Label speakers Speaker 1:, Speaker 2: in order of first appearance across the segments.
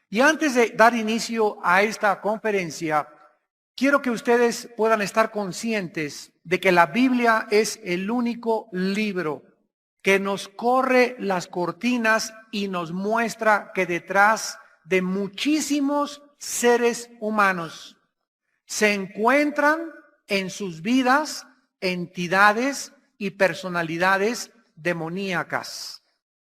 Speaker 1: Y antes de dar inicio a esta conferencia, quiero que ustedes puedan estar conscientes de que la Biblia es el único libro que nos corre las cortinas y nos muestra que detrás de muchísimos seres humanos se encuentran en sus vidas entidades y personalidades demoníacas.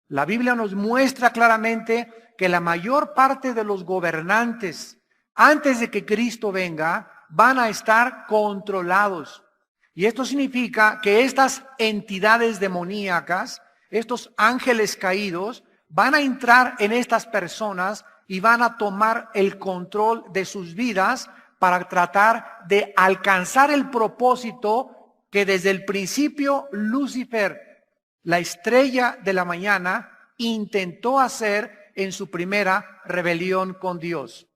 Speaker 1: La Biblia nos muestra claramente que la mayor parte de los gobernantes, antes de que Cristo venga, van a estar controlados. Y esto significa que estas entidades demoníacas, estos ángeles caídos, van a entrar en estas personas y van a tomar el control de sus vidas para tratar de alcanzar el propósito que desde el principio Lucifer, la estrella de la mañana, intentó hacer en su primera rebelión con Dios.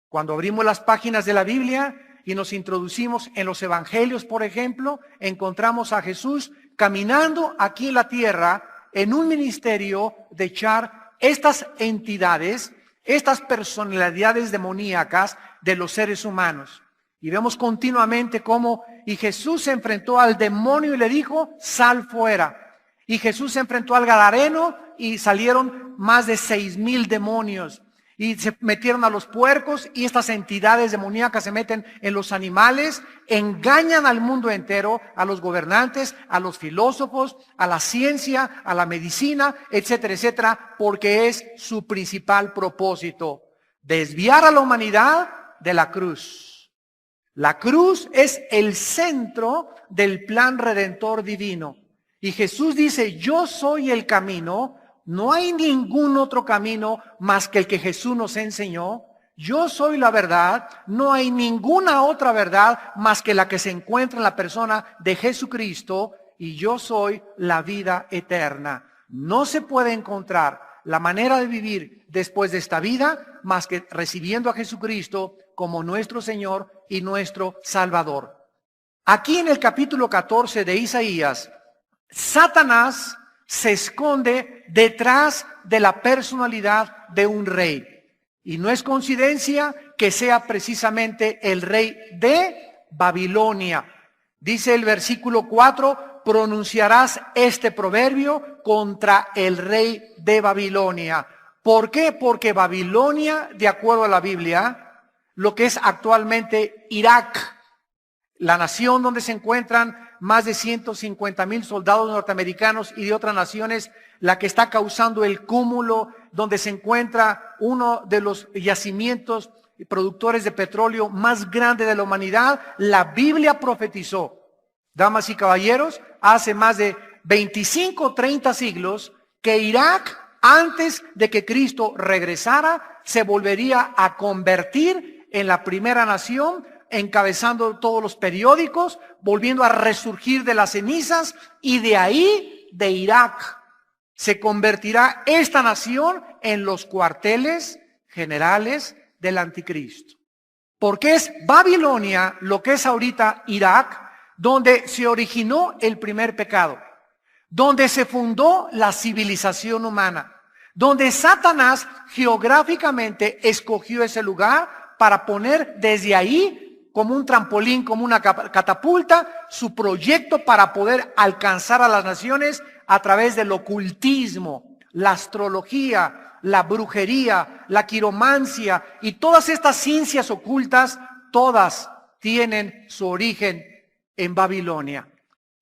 Speaker 1: Cuando abrimos las páginas de la Biblia y nos introducimos en los evangelios, por ejemplo, encontramos a Jesús caminando aquí en la tierra en un ministerio de echar estas entidades, estas personalidades demoníacas de los seres humanos. Y vemos continuamente cómo y Jesús se enfrentó al demonio y le dijo, sal fuera. Y Jesús se enfrentó al gadareno y salieron más de 6,000 demonios. Y se metieron a los puercos y estas entidades demoníacas se meten en los animales, engañan al mundo entero, a los gobernantes, a los filósofos, a la ciencia, a la medicina, etcétera, etcétera, porque es su principal propósito, desviar a la humanidad de la cruz. La cruz es el centro del plan redentor divino. Y Jesús dice, yo soy el camino. No hay ningún otro camino más que el que Jesús nos enseñó. Yo soy la verdad. No hay ninguna otra verdad más que la que se encuentra en la persona de Jesucristo. Y yo soy la vida eterna. No se puede encontrar la manera de vivir después de esta vida más que recibiendo a Jesucristo como nuestro Señor y nuestro Salvador. Aquí en el capítulo 14 de Isaías, Satanás se esconde detrás de la personalidad de un rey. Y no es coincidencia que sea precisamente el rey de Babilonia. Dice el versículo 4, pronunciarás este proverbio contra el rey de Babilonia. ¿Por qué? Porque Babilonia, de acuerdo a la Biblia, lo que es actualmente Irak, la nación donde se encuentran más de 150,000 soldados norteamericanos y de otras naciones, la que está causando el cúmulo, donde se encuentra uno de los yacimientos productores de petróleo más grande de la humanidad, la Biblia profetizó, damas y caballeros, hace más de 25 o 30 siglos, que Irak, antes de que Cristo regresara, se volvería a convertir en la primera nación, encabezando todos los periódicos, volviendo a resurgir de las cenizas, y de ahí, de Irak, se convertirá esta nación en los cuarteles generales del anticristo. Porque es Babilonia, lo que es ahorita Irak, donde se originó el primer pecado, donde se fundó la civilización humana, donde Satanás geográficamente escogió ese lugar para poner desde ahí como un trampolín, como una catapulta, su proyecto para poder alcanzar a las naciones a través del ocultismo, la astrología, la brujería, la quiromancia y todas estas ciencias ocultas, todas tienen su origen en Babilonia.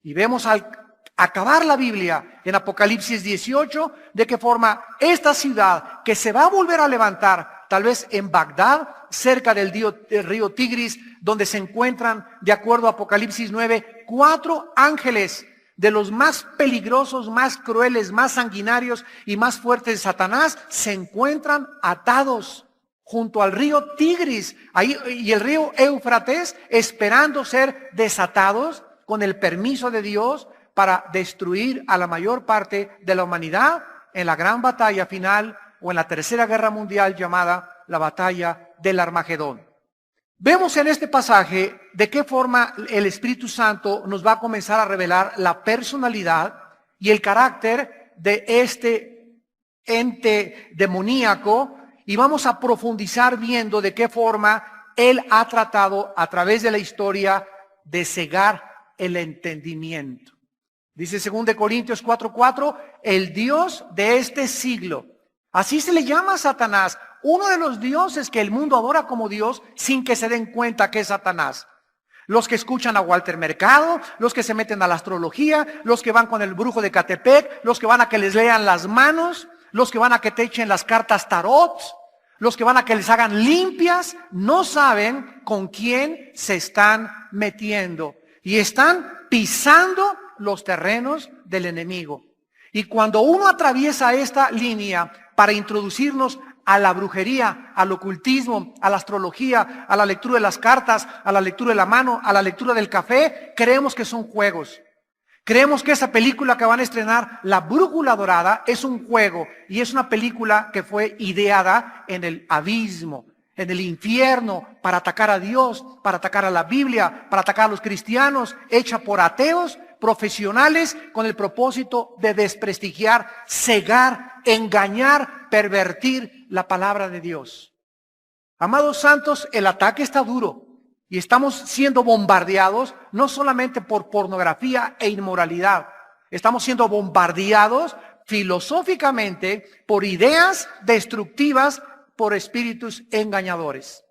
Speaker 1: Y vemos al acabar la Biblia en Apocalipsis 18, de qué forma esta ciudad que se va a volver a levantar, tal vez en Bagdad, cerca del río Tigris, donde se encuentran, de acuerdo a Apocalipsis 9, 4 ángeles de los más peligrosos, más crueles, más sanguinarios y más fuertes de Satanás, se encuentran atados junto al río Tigris ahí, y el río Éufrates, esperando ser desatados con el permiso de Dios para destruir a la mayor parte de la humanidad en la gran batalla final o en la tercera guerra mundial llamada la batalla del Armagedón. Vemos en este pasaje de qué forma el Espíritu Santo nos va a comenzar a revelar la personalidad y el carácter de este ente demoníaco y vamos a profundizar viendo de qué forma Él ha tratado a través de la historia de cegar el entendimiento. Dice 2 Corintios 4:4, el Dios de este siglo. Así se le llama a Satanás, uno de los dioses que el mundo adora como Dios sin que se den cuenta que es Satanás. Los que escuchan a Walter Mercado, los que se meten a la astrología, los que van con el brujo de Catepec, los que van a que les lean las manos, los que van a que te echen las cartas tarot, los que van a que les hagan limpias, no saben con quién se están metiendo y están pisando los terrenos del enemigo. Y cuando uno atraviesa esta línea para introducirnos a la brujería, al ocultismo, a la astrología, a la lectura de las cartas, a la lectura de la mano, a la lectura del café, creemos que son juegos. Creemos que esa película que van a estrenar, La Brújula Dorada, es un juego y es una película que fue ideada en el abismo, en el infierno, para atacar a Dios, para atacar a la Biblia, para atacar a los cristianos, hecha por ateos profesionales con el propósito de desprestigiar, cegar, engañar, pervertir la palabra de Dios. Amados santos, el ataque está duro y estamos siendo bombardeados no solamente por pornografía e inmoralidad, estamos siendo bombardeados filosóficamente por ideas destructivas, por espíritus engañadores.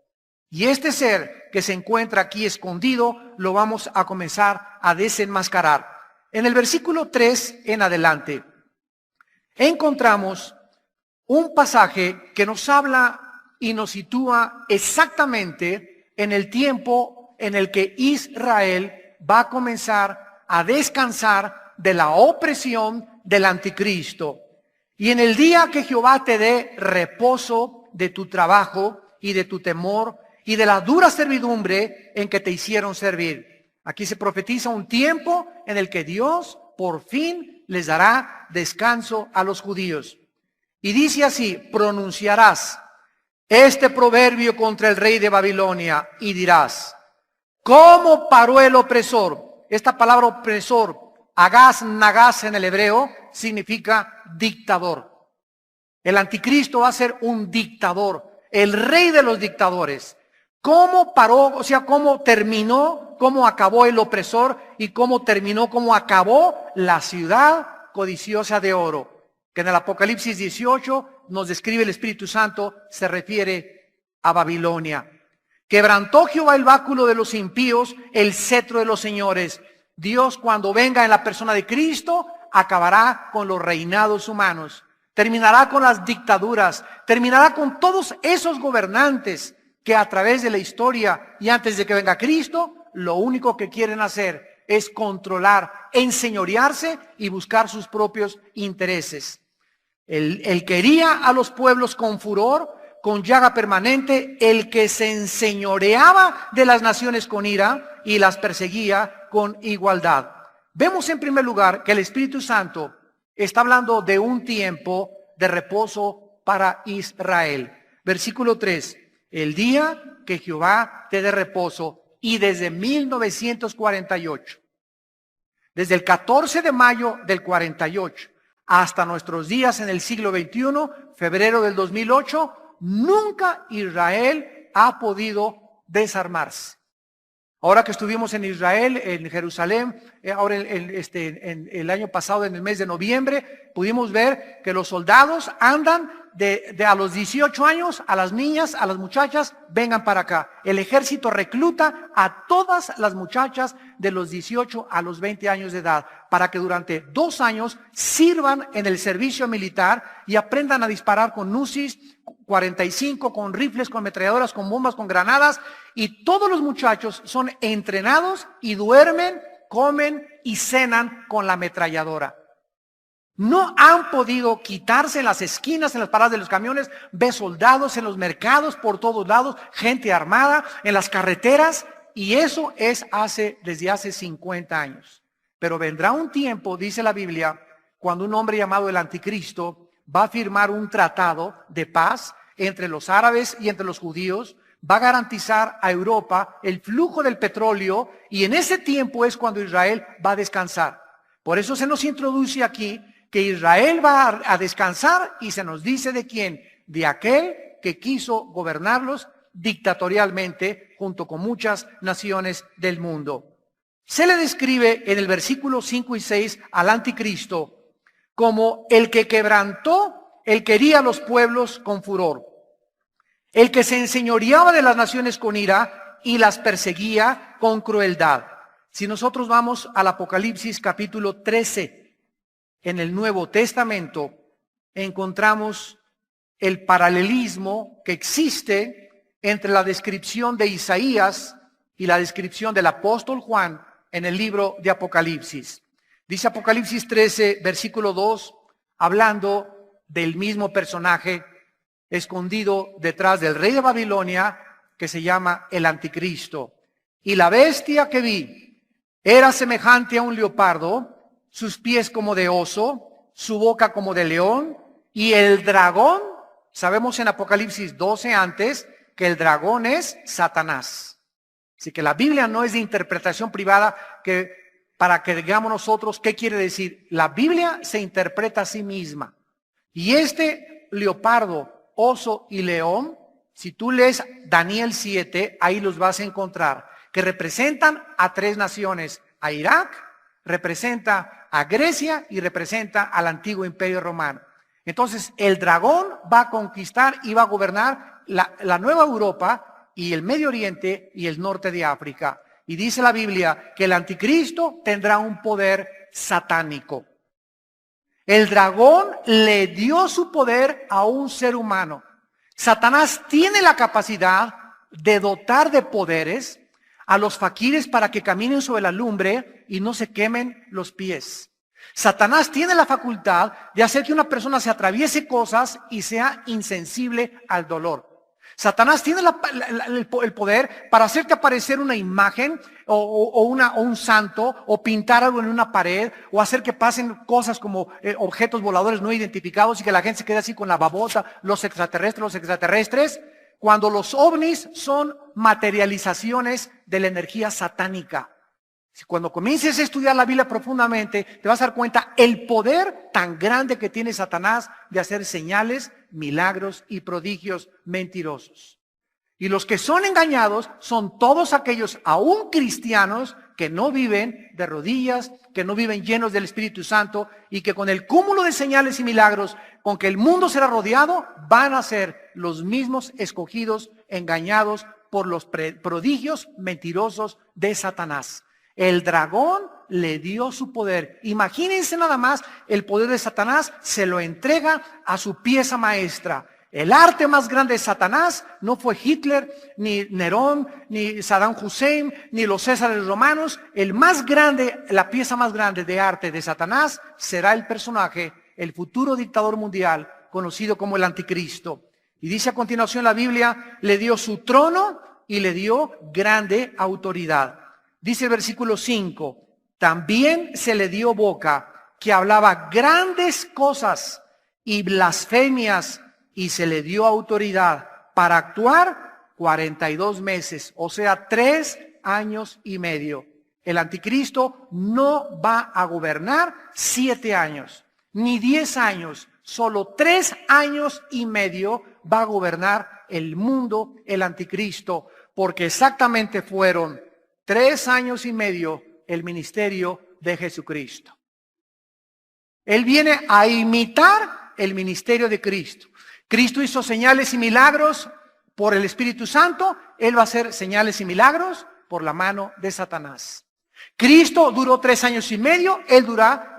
Speaker 1: Y este ser que se encuentra aquí escondido, lo vamos a comenzar a desenmascarar. En el versículo 3 en adelante, encontramos un pasaje que nos habla y nos sitúa exactamente en el tiempo en el que Israel va a comenzar a descansar de la opresión del anticristo. Y en el día que Jehová te dé reposo de tu trabajo y de tu temor y de la dura servidumbre en que te hicieron servir. Aquí se profetiza un tiempo en el que Dios por fin les dará descanso a los judíos. Y dice así, pronunciarás este proverbio contra el rey de Babilonia y dirás, ¿cómo paró el opresor? Esta palabra opresor, agaz, nagaz en el hebreo, significa dictador. El anticristo va a ser un dictador, el rey de los dictadores. ¿Cómo paró, o sea, cómo terminó, cómo acabó el opresor y cómo terminó, cómo acabó la ciudad codiciosa de oro? Que en el Apocalipsis 18 nos describe el Espíritu Santo, se refiere a Babilonia. Quebrantó Jehová el báculo de los impíos, el cetro de los señores. Dios, cuando venga en la persona de Cristo, acabará con los reinados humanos. Terminará con las dictaduras, terminará con todos esos gobernantes que a través de la historia y antes de que venga Cristo, lo único que quieren hacer es controlar, enseñorearse y buscar sus propios intereses. Él quería a los pueblos con furor, con llaga permanente, el que se enseñoreaba de las naciones con ira y las perseguía con igualdad. Vemos en primer lugar que el Espíritu Santo está hablando de un tiempo de reposo para Israel. Versículo 3. El día que Jehová te dé reposo, y desde 1948, desde el 14 de mayo del 48 hasta nuestros días en el siglo XXI, febrero del 2008, nunca Israel ha podido desarmarse. Ahora que estuvimos en Israel, en Jerusalén, ahora el año pasado, en el mes de noviembre, pudimos ver que los soldados andan de a los 18 años, a las niñas, a las muchachas, vengan para acá. El ejército recluta a todas las muchachas de los 18 a los 20 años de edad, para que durante 2 años sirvan en el servicio militar y aprendan a disparar con UCIs 45, con rifles, con ametralladoras, con bombas, con granadas, y todos los muchachos son entrenados y duermen, comen y cenan con la ametralladora. No han podido quitarse en las esquinas, en las paradas de los camiones, ve soldados en los mercados, por todos lados, gente armada, en las carreteras, y eso es desde hace 50 años. Pero vendrá un tiempo, dice la Biblia, cuando un hombre llamado el Anticristo va a firmar un tratado de paz entre los árabes y entre los judíos, va a garantizar a Europa el flujo del petróleo, y en ese tiempo es cuando Israel va a descansar. Por eso se nos introduce aquí que Israel va a descansar, y se nos dice de quién, de aquel que quiso gobernarlos dictatorialmente junto con muchas naciones del mundo. Se le describe en el versículo 5 y 6 al anticristo como el que quebrantó, el que hería a los pueblos con furor, el que se enseñoreaba de las naciones con ira y las perseguía con crueldad. Si nosotros vamos al Apocalipsis capítulo 13, en el Nuevo Testamento, encontramos el paralelismo que existe entre la descripción de Isaías y la descripción del apóstol Juan en el libro de Apocalipsis. Dice Apocalipsis 13, versículo 2, hablando del mismo personaje escondido detrás del rey de Babilonia, que se llama el anticristo. Y la bestia que vi era semejante a un leopardo, sus pies como de oso, su boca como de león, y el dragón, sabemos en Apocalipsis 12 antes, que el dragón es Satanás. Así que la Biblia no es de interpretación privada para que digamos nosotros qué quiere decir. La Biblia se interpreta a sí misma. Y este leopardo, oso y león, si tú lees Daniel 7, ahí los vas a encontrar, que representan a tres naciones: a Irak, representa a Grecia y representa al antiguo imperio romano. Entonces el dragón va a conquistar y va a gobernar la nueva Europa y el Medio Oriente y el norte de África. Y dice la Biblia que el anticristo tendrá un poder satánico. El dragón le dio su poder a un ser humano. Satanás tiene la capacidad de dotar de poderes a los faquires para que caminen sobre la lumbre y no se quemen los pies. Satanás tiene la facultad de hacer que una persona se atraviese cosas y sea insensible al dolor. Satanás tiene el poder para hacerte aparecer una imagen o un santo, o pintar algo en una pared, o hacer que pasen cosas como objetos voladores no identificados y que la gente se quede así con la babota, los extraterrestres, cuando los ovnis son materializaciones de la energía satánica. Cuando comiences a estudiar la Biblia profundamente, te vas a dar cuenta el poder tan grande que tiene Satanás de hacer señales, milagros y prodigios mentirosos. Y los que son engañados son todos aquellos, aún cristianos, que no viven de rodillas, que no viven llenos del Espíritu Santo, y que con el cúmulo de señales y milagros con que el mundo será rodeado, van a ser los mismos escogidos, engañados por los prodigios mentirosos de Satanás. El dragón le dio su poder. Imagínense nada más, el poder de Satanás se lo entrega a su pieza maestra. El arte más grande de Satanás no fue Hitler, ni Nerón, ni Saddam Hussein, ni los Césares romanos. El más grande, la pieza más grande de arte de Satanás será el personaje, el futuro dictador mundial, conocido como el anticristo. Y dice a continuación la Biblia, le dio su trono y le dio grande autoridad. Dice el versículo 5, también se le dio boca que hablaba grandes cosas y blasfemias, y se le dio autoridad para actuar 42 meses, o sea, 3 años y medio. El anticristo no va a gobernar 7 años, ni 10 años, solo 3 años y medio va a gobernar el mundo el anticristo, porque exactamente fueron 3 años y medio el ministerio de Jesucristo. Él viene a imitar el ministerio de Cristo. Cristo hizo señales y milagros por el Espíritu Santo. Él va a hacer señales y milagros por la mano de Satanás. Cristo duró 3 años y medio. Va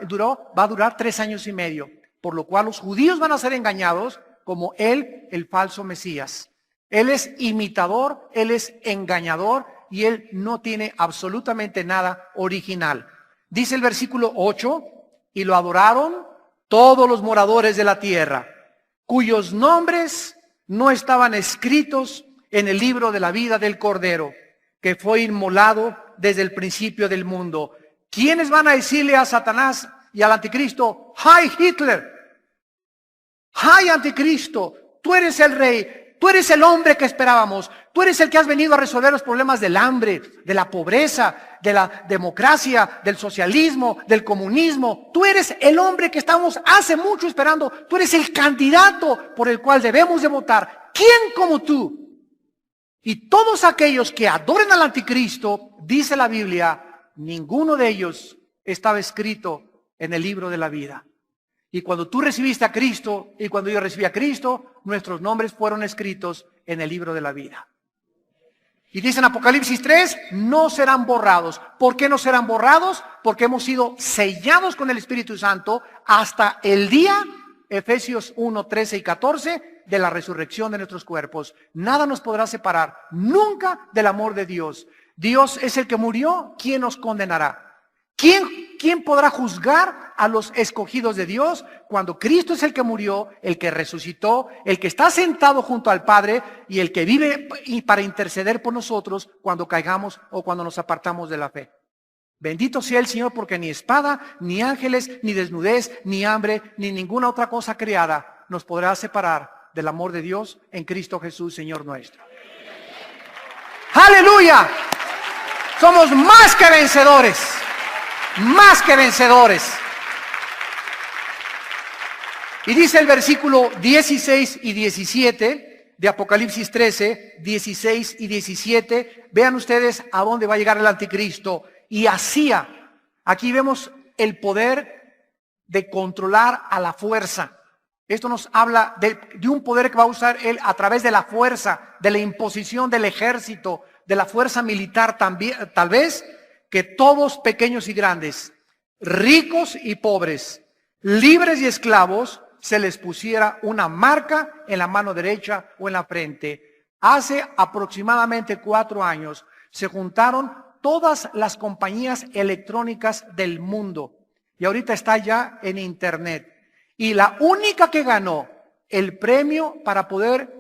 Speaker 1: a durar 3 años y medio. Por lo cual los judíos van a ser engañados como él, el falso Mesías. Él es imitador, él es engañador y él no tiene absolutamente nada original. Dice el versículo 8, y lo adoraron todos los moradores de la tierra, cuyos nombres no estaban escritos en el libro de la vida del Cordero, que fue inmolado desde el principio del mundo. ¿Quiénes van a decirle a Satanás y al anticristo, ¡Hi Hitler! ¡Hi anticristo! Tú eres el rey, Tú eres el hombre que esperábamos. Tú eres el que has venido a resolver los problemas del hambre, de la pobreza, de la democracia, del socialismo, del comunismo. Tú eres el hombre que estamos hace mucho esperando. Tú eres el candidato por el cual debemos de votar. ¿Quién como tú? Y todos aquellos que adoren al anticristo, dice la Biblia, ninguno de ellos estaba escrito en el libro de la vida. Y cuando tú recibiste a Cristo y cuando yo recibí a Cristo, nuestros nombres fueron escritos en el libro de la vida. Y dice en Apocalipsis 3, no serán borrados. ¿Por qué no serán borrados? Porque hemos sido sellados con el Espíritu Santo hasta el día, Efesios 1, 13 y 14, de la resurrección de nuestros cuerpos. Nada nos podrá separar nunca del amor de Dios. Dios es el que murió, ¿quién nos condenará? ¿Quién podrá juzgar a los escogidos de Dios cuando Cristo es el que murió, el que resucitó, el que está sentado junto al Padre y el que vive para interceder por nosotros cuando caigamos o cuando nos apartamos de la fe? Bendito sea el Señor, porque ni espada, ni ángeles, ni desnudez, ni hambre, ni ninguna otra cosa creada nos podrá separar del amor de Dios en Cristo Jesús, Señor nuestro. ¡Aleluya! Somos más que vencedores. Más que vencedores. Y dice el versículo 16 y 17 de Apocalipsis 13, 16 y 17. Vean ustedes a dónde va a llegar el anticristo. Y hacía, aquí vemos el poder de controlar a la fuerza. Esto nos habla de un poder que va a usar él a través de la fuerza, de la imposición del ejército, de la fuerza militar también, tal vez, que todos, pequeños y grandes, ricos y pobres, libres y esclavos, se les pusiera una marca en la mano derecha o en la frente. Hace aproximadamente 4 años se juntaron todas las compañías electrónicas del mundo y ahorita está ya en internet. Y la única que ganó el premio para poder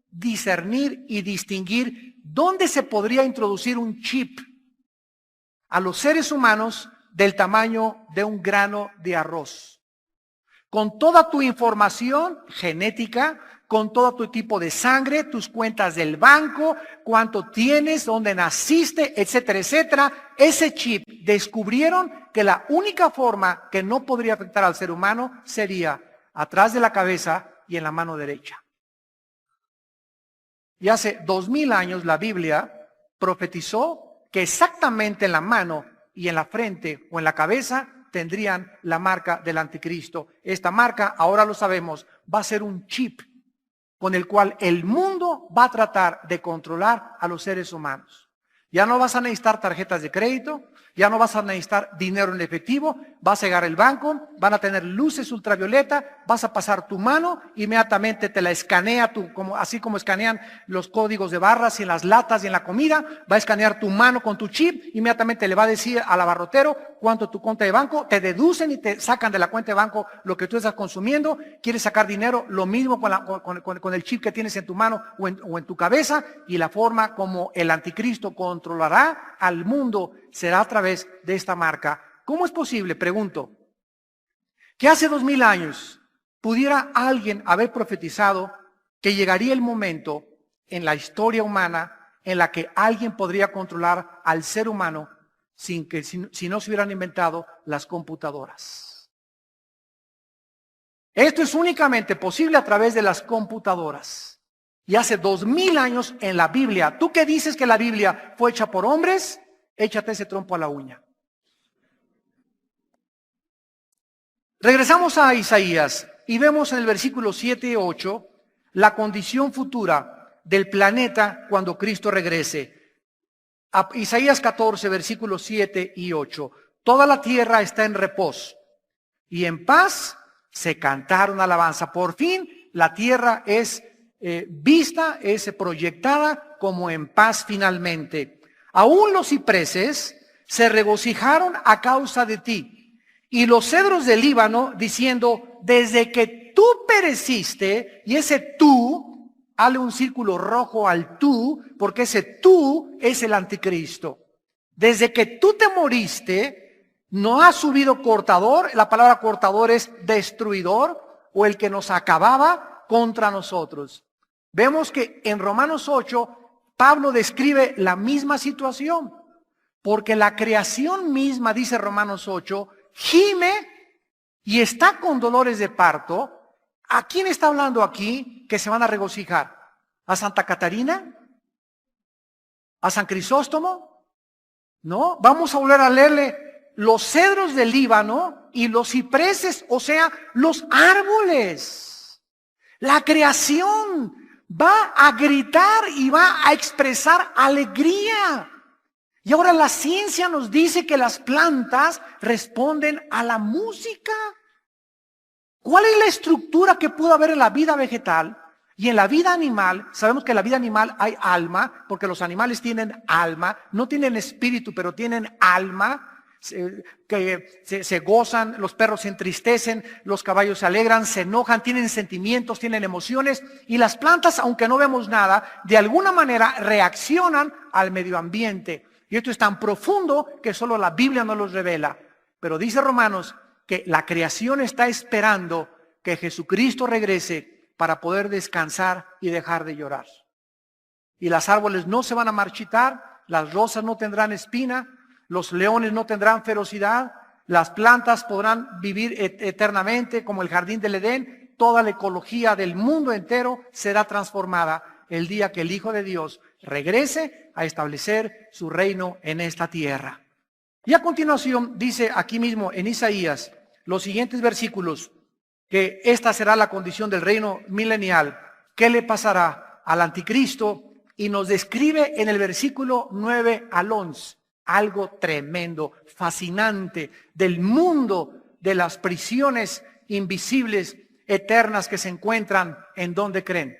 Speaker 1: discernir y distinguir dónde se podría introducir un chip a los seres humanos del tamaño de un grano de arroz. Con toda tu información genética, con todo tu tipo de sangre, tus cuentas del banco, cuánto tienes, dónde naciste, etcétera, etcétera. Ese chip descubrieron que la única forma que no podría afectar al ser humano sería atrás de la cabeza y en la mano derecha. Y hace 2000 años la Biblia profetizó que exactamente en la mano y en la frente o en la cabeza tendrían la marca del anticristo. Esta marca, ahora lo sabemos, va a ser un chip con el cual el mundo va a tratar de controlar a los seres humanos. Ya no vas a necesitar tarjetas de crédito, ya no vas a necesitar dinero en efectivo, vas a llegar al banco, van a tener luces ultravioleta, vas a pasar tu mano, inmediatamente te la escanea, así como escanean los códigos de barras y en las latas y en la comida, va a escanear tu mano con tu chip, inmediatamente le va a decir al abarrotero cuánto tu cuenta de banco, te deducen y te sacan de la cuenta de banco lo que tú estás consumiendo, quieres sacar dinero, lo mismo con el chip que tienes en tu mano o en tu cabeza, y la forma como el anticristo controlará al mundo será a través de esta marca. ¿Cómo es posible? Pregunto, que hace 2000 años pudiera alguien haber profetizado que llegaría el momento en la historia humana en la que alguien podría controlar al ser humano si no se hubieran inventado las computadoras? Esto es únicamente posible a través de las computadoras. Y hace 2000 años en la Biblia, ¿tú qué dices que la Biblia fue hecha por hombres? Échate ese trompo a la uña. Regresamos a Isaías y vemos en el versículo 7 y 8 la condición futura del planeta cuando Cristo regrese. A Isaías 14, versículos 7 y 8. Toda la tierra está en reposo y en paz se cantaron alabanza. Por fin la tierra es vista, es proyectada como en paz finalmente. Aún los cipreses se regocijaron a causa de ti, y los cedros del Líbano diciendo, desde que tú pereciste, y ese tú, hazle un círculo rojo al tú, porque ese tú es el anticristo. Desde que tú te moriste, no ha subido cortador, la palabra cortador es destruidor, o el que nos acababa contra nosotros. Vemos que en Romanos 8, Pablo describe la misma situación, porque la creación misma, dice Romanos 8, gime y está con dolores de parto. ¿A quién está hablando aquí que se van a regocijar? ¿A Santa Catarina? ¿A San Crisóstomo? No, vamos a volver a leerle los cedros del Líbano y los cipreses, o sea, los árboles. La creación va a gritar y va a expresar alegría. Y ahora la ciencia nos dice que las plantas responden a la música. ¿Cuál es la estructura que pudo haber en la vida vegetal? Y en la vida animal, sabemos que en la vida animal hay alma, porque los animales tienen alma, no tienen espíritu, pero tienen alma, que se gozan, los perros se entristecen, los caballos se alegran, se enojan, tienen sentimientos, tienen emociones, y las plantas, aunque no vemos nada, de alguna manera reaccionan al medio ambiente. Y esto es tan profundo que solo la Biblia nos los revela. Pero dice Romanos que la creación está esperando que Jesucristo regrese para poder descansar y dejar de llorar. Y los árboles no se van a marchitar, las rosas no tendrán espina, los leones no tendrán ferocidad, las plantas podrán vivir eternamente como el jardín del Edén. Toda la ecología del mundo entero será transformada el día que el Hijo de Dios regrese a establecer su reino en esta tierra. Y a continuación dice aquí mismo en Isaías los siguientes versículos, que esta será la condición del reino milenial. ¿Qué le pasará al anticristo? Y nos describe en el versículo 9 al 11 algo tremendo, fascinante del mundo de las prisiones invisibles, eternas que se encuentran en donde creen.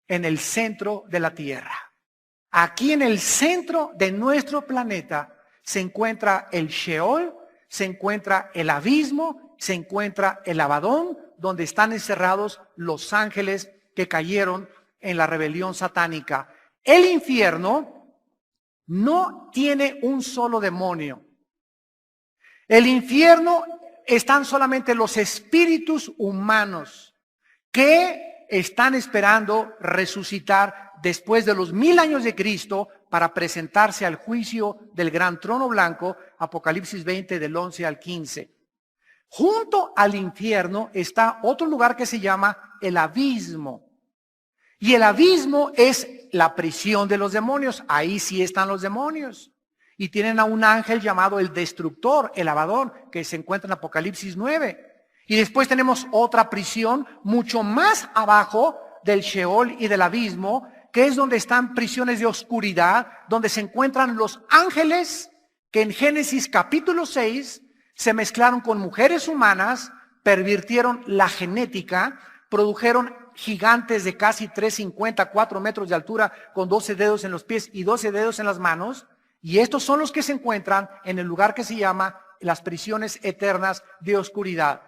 Speaker 1: En el centro de la tierra. Aquí en el centro de nuestro planeta se encuentra el Sheol, se encuentra el abismo, se encuentra el Abadón, donde están encerrados los ángeles que cayeron en la rebelión satánica. El infierno no tiene un solo demonio. El infierno están solamente los espíritus humanos que están esperando resucitar después de los 1000 años de Cristo para presentarse al juicio del gran trono blanco, Apocalipsis 20 del 11 al 15. Junto al infierno está otro lugar que se llama el abismo. Y el abismo es la prisión de los demonios. Ahí sí están los demonios. Y tienen a un ángel llamado el destructor, el Abadón, que se encuentra en Apocalipsis 9. Y después tenemos otra prisión mucho más abajo del Sheol y del abismo, que es donde están prisiones de oscuridad, donde se encuentran los ángeles que en Génesis capítulo 6 se mezclaron con mujeres humanas, pervirtieron la genética, produjeron gigantes de casi 3,50, 4 metros de altura, con 12 dedos en los pies y 12 dedos en las manos. Y estos son los que se encuentran en el lugar que se llama las prisiones eternas de oscuridad.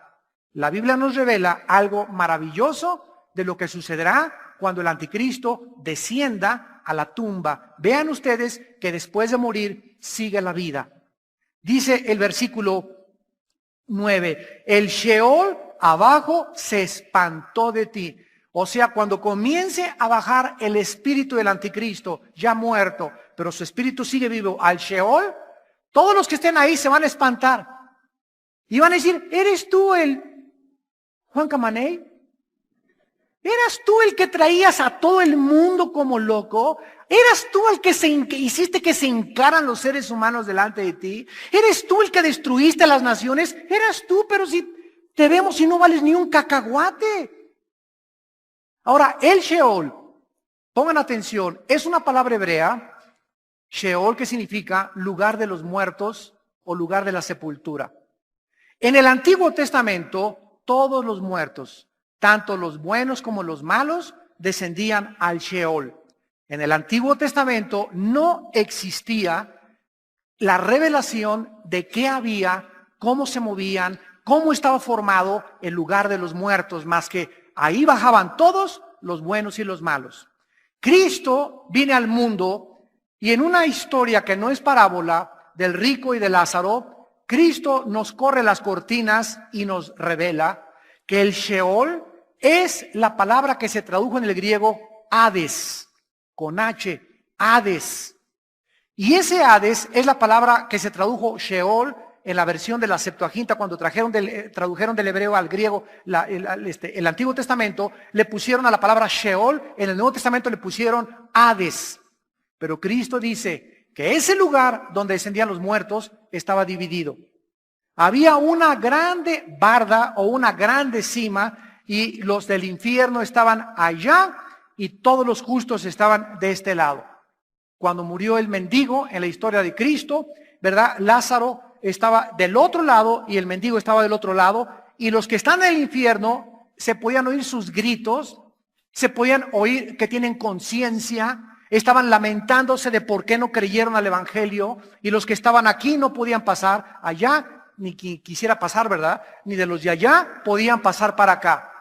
Speaker 1: La Biblia nos revela algo maravilloso de lo que sucederá cuando el anticristo descienda a la tumba. Vean ustedes que después de morir sigue la vida. Dice el versículo 9, el Sheol abajo se espantó de ti. O sea, cuando comience a bajar el espíritu del anticristo, ya muerto, pero su espíritu sigue vivo, al Sheol, todos los que estén ahí se van a espantar. Y van a decir, ¿eres tú el Juan Camaney? ¿Eras tú el que traías a todo el mundo como loco? ¿Eras tú el que hiciste que se hincaran los seres humanos delante de ti? ¿Eres tú el que destruiste a las naciones? ¿Eras tú? Pero si te vemos y no vales ni un cacahuate. Ahora, el Sheol, pongan atención, es una palabra hebrea, Sheol, que significa lugar de los muertos o lugar de la sepultura. En el Antiguo Testamento, todos los muertos, tanto los buenos como los malos, descendían al Sheol. En el Antiguo Testamento no existía la revelación de qué había, cómo se movían, cómo estaba formado el lugar de los muertos, más que ahí bajaban todos los buenos y los malos. Cristo viene al mundo y en una historia que no es parábola del rico y de Lázaro, Cristo nos corre las cortinas y nos revela que el Sheol es la palabra que se tradujo en el griego Hades, con H, Hades. Y ese Hades es la palabra que se tradujo Sheol en la versión de la Septuaginta, cuando tradujeron del hebreo al griego el Antiguo Testamento, le pusieron a la palabra Sheol, en el Nuevo Testamento le pusieron Hades. Pero Cristo dice que ese lugar donde descendían los muertos estaba dividido. Había una grande barda o una grande cima y los del infierno estaban allá y todos los justos estaban de este lado. Cuando murió el mendigo en la historia de Cristo, ¿verdad? Lázaro estaba del otro lado y el mendigo estaba del otro lado, y los que están en el infierno se podían oír sus gritos, se podían oír que tienen conciencia, estaban lamentándose de por qué no creyeron al evangelio, y los que estaban aquí no podían pasar allá, ni quien quisiera pasar, ¿verdad? Ni de los de allá podían pasar para acá.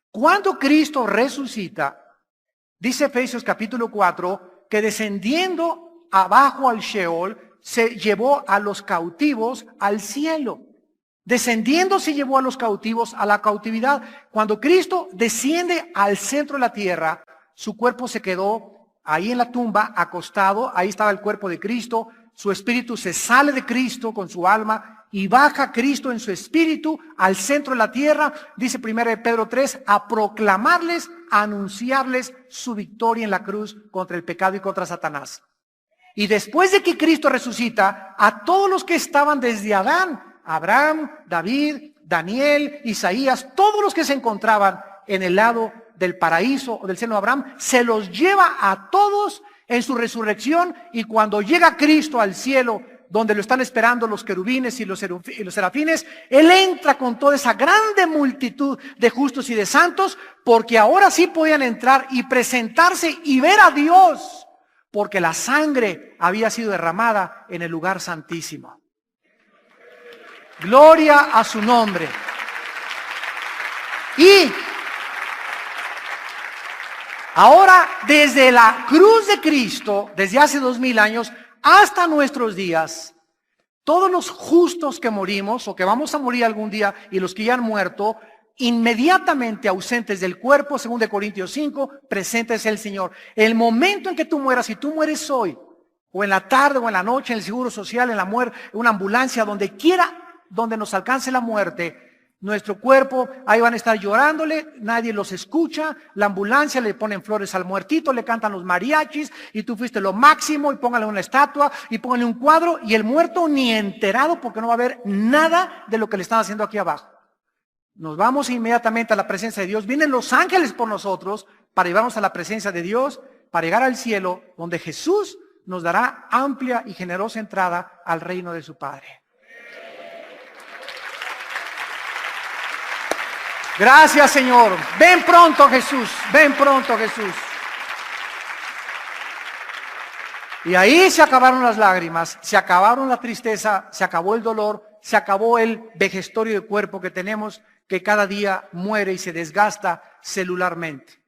Speaker 1: Cuando Cristo resucita, dice Efesios capítulo 4, que descendiendo abajo al Sheol, se llevó a los cautivos al cielo. Descendiendo se llevó a los cautivos a la cautividad. Cuando Cristo desciende al centro de la tierra, su cuerpo se quedó ahí en la tumba, acostado. Ahí estaba el cuerpo de Cristo. Su espíritu se sale de Cristo con su alma y baja Cristo en su espíritu al centro de la tierra. Dice 1 Pedro 3, a proclamarles, a anunciarles su victoria en la cruz contra el pecado y contra Satanás. Y después de que Cristo resucita, a todos los que estaban desde Adán, Abraham, David, Daniel, Isaías, todos los que se encontraban en el lado del paraíso o del seno de Abraham, se los lleva a todos en su resurrección, y cuando llega Cristo al cielo, donde lo están esperando los querubines y los serafines, Él entra con toda esa grande multitud de justos y de santos, porque ahora sí podían entrar y presentarse y ver a Dios, porque la sangre había sido derramada en el lugar santísimo. Gloria a su nombre. Y ahora, desde la cruz de Cristo, desde hace 2000 años hasta nuestros días, todos los justos que morimos o que vamos a morir algún día y los que ya han muerto, inmediatamente ausentes del cuerpo, según de Corintios 5, presentes el Señor. El momento en que tú mueras, si tú mueres hoy, o en la tarde, o en la noche, en el seguro social, en la muerte, en una ambulancia, donde quiera, donde nos alcance la muerte, nuestro cuerpo, ahí van a estar llorándole, nadie los escucha, la ambulancia le ponen flores al muertito, le cantan los mariachis, y tú fuiste lo máximo, y póngale una estatua, y póngale un cuadro, y el muerto ni enterado, porque no va a ver nada de lo que le están haciendo aquí abajo. Nos vamos inmediatamente a la presencia de Dios. Vienen los ángeles por nosotros para llevarnos a la presencia de Dios, para llegar al cielo, donde Jesús nos dará amplia y generosa entrada al reino de su Padre. Gracias, Señor. Ven pronto, Jesús. Ven pronto, Jesús. Y ahí se acabaron las lágrimas, se acabaron la tristeza, se acabó el dolor, se acabó el vejestorio de cuerpo que tenemos, que cada día muere y se desgasta celularmente.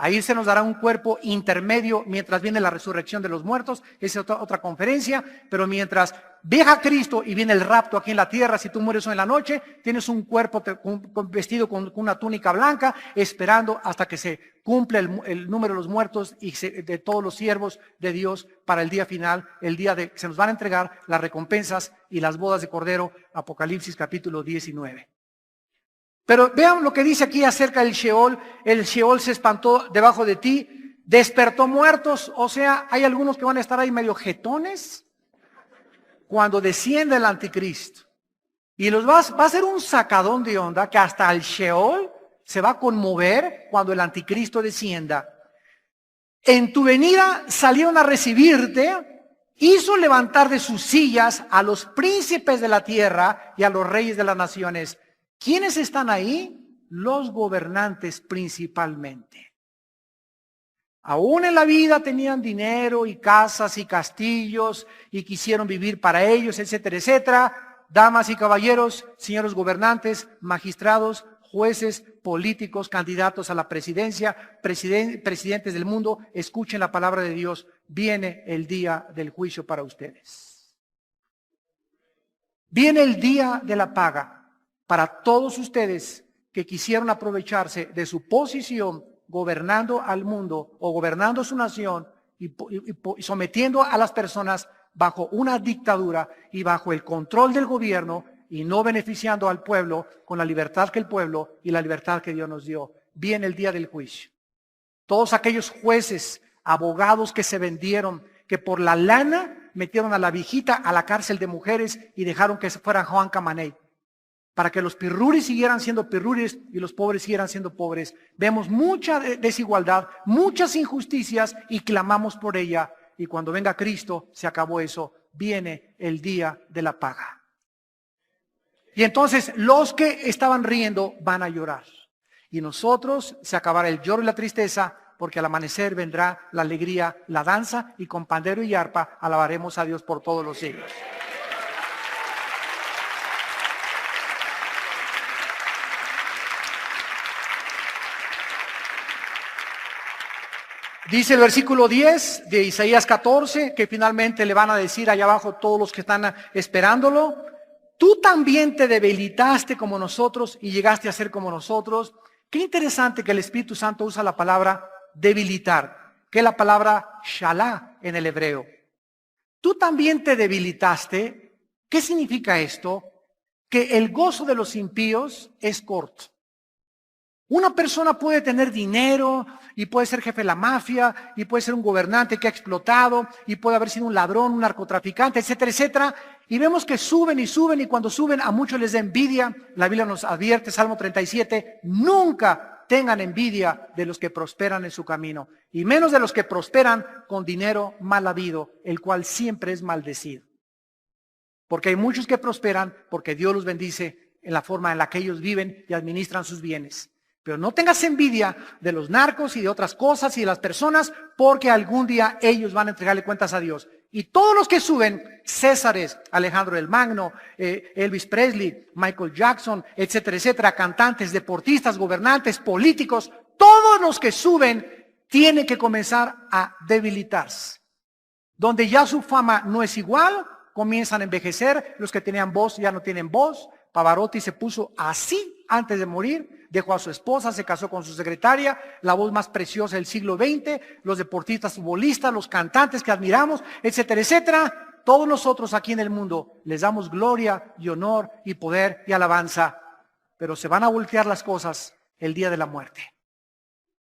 Speaker 1: Ahí se nos dará un cuerpo intermedio mientras viene la resurrección de los muertos. Esa es otra conferencia. Pero mientras viaja Cristo y viene el rapto aquí en la tierra, si tú mueres hoy en la noche, tienes un cuerpo vestido con una túnica blanca, esperando hasta que se cumple el número de los muertos y de todos los siervos de Dios para el día final, el día de que se nos van a entregar las recompensas y las bodas de Cordero. Apocalipsis capítulo 19. Pero vean lo que dice aquí acerca del Sheol. El Sheol se espantó debajo de ti, despertó muertos. O sea, hay algunos que van a estar ahí medio jetones cuando desciende el anticristo. Y va a ser un sacadón de onda que hasta el Sheol se va a conmover cuando el anticristo descienda. En tu venida salieron a recibirte, hizo levantar de sus sillas a los príncipes de la tierra y a los reyes de las naciones. ¿Quiénes están ahí? Los gobernantes principalmente. Aún en la vida tenían dinero y casas y castillos y quisieron vivir para ellos, etcétera, etcétera. Damas y caballeros, señores gobernantes, magistrados, jueces, políticos, candidatos a la presidencia, presidentes del mundo, escuchen la palabra de Dios. Viene el día del juicio para ustedes. Viene el día de la paga para todos ustedes que quisieron aprovecharse de su posición gobernando al mundo o gobernando su nación y sometiendo a las personas bajo una dictadura y bajo el control del gobierno y no beneficiando al pueblo con la libertad que el pueblo y la libertad que Dios nos dio. Viene el día del juicio. Todos aquellos jueces, abogados que se vendieron, que por la lana metieron a la viejita a la cárcel de mujeres y dejaron que se fuera Juan Camaney, para que los pirruris siguieran siendo pirruris y los pobres siguieran siendo pobres. Vemos mucha desigualdad, muchas injusticias y clamamos por ella. Y cuando venga Cristo, se acabó eso. Viene el día de la paga. Y entonces los que estaban riendo van a llorar. Y nosotros se acabará el lloro y la tristeza, porque al amanecer vendrá la alegría, la danza, y con pandero y arpa alabaremos a Dios por todos los siglos. Dice el versículo 10 de Isaías 14, que finalmente le van a decir allá abajo todos los que están esperándolo: tú también te debilitaste como nosotros y llegaste a ser como nosotros. Qué interesante que el Espíritu Santo usa la palabra debilitar, que es la palabra shalá en el hebreo. Tú también te debilitaste. ¿Qué significa esto? Que el gozo de los impíos es corto. Una persona puede tener dinero y puede ser jefe de la mafia y puede ser un gobernante que ha explotado y puede haber sido un ladrón, un narcotraficante, etcétera, etcétera. Y vemos que suben y cuando suben a muchos les da envidia. La Biblia nos advierte, Salmo 37, nunca tengan envidia de los que prosperan en su camino, y menos de los que prosperan con dinero mal habido, el cual siempre es maldecido. Porque hay muchos que prosperan porque Dios los bendice en la forma en la que ellos viven y administran sus bienes. Pero no tengas envidia de los narcos y de otras cosas y de las personas, porque algún día ellos van a entregarle cuentas a Dios. Y todos los que suben, Césares, Alejandro el Magno, Elvis Presley, Michael Jackson, etcétera, etcétera, cantantes, deportistas, gobernantes, políticos, todos los que suben tienen que comenzar a debilitarse. Donde ya su fama no es igual, comienzan a envejecer, los que tenían voz ya no tienen voz. Pavarotti se puso así antes de morir, dejó a su esposa, se casó con su secretaria, la voz más preciosa del siglo XX, los deportistas futbolistas, los cantantes que admiramos, etcétera, etcétera. Todos nosotros aquí en el mundo les damos gloria y honor y poder y alabanza, pero se van a voltear las cosas el día de la muerte.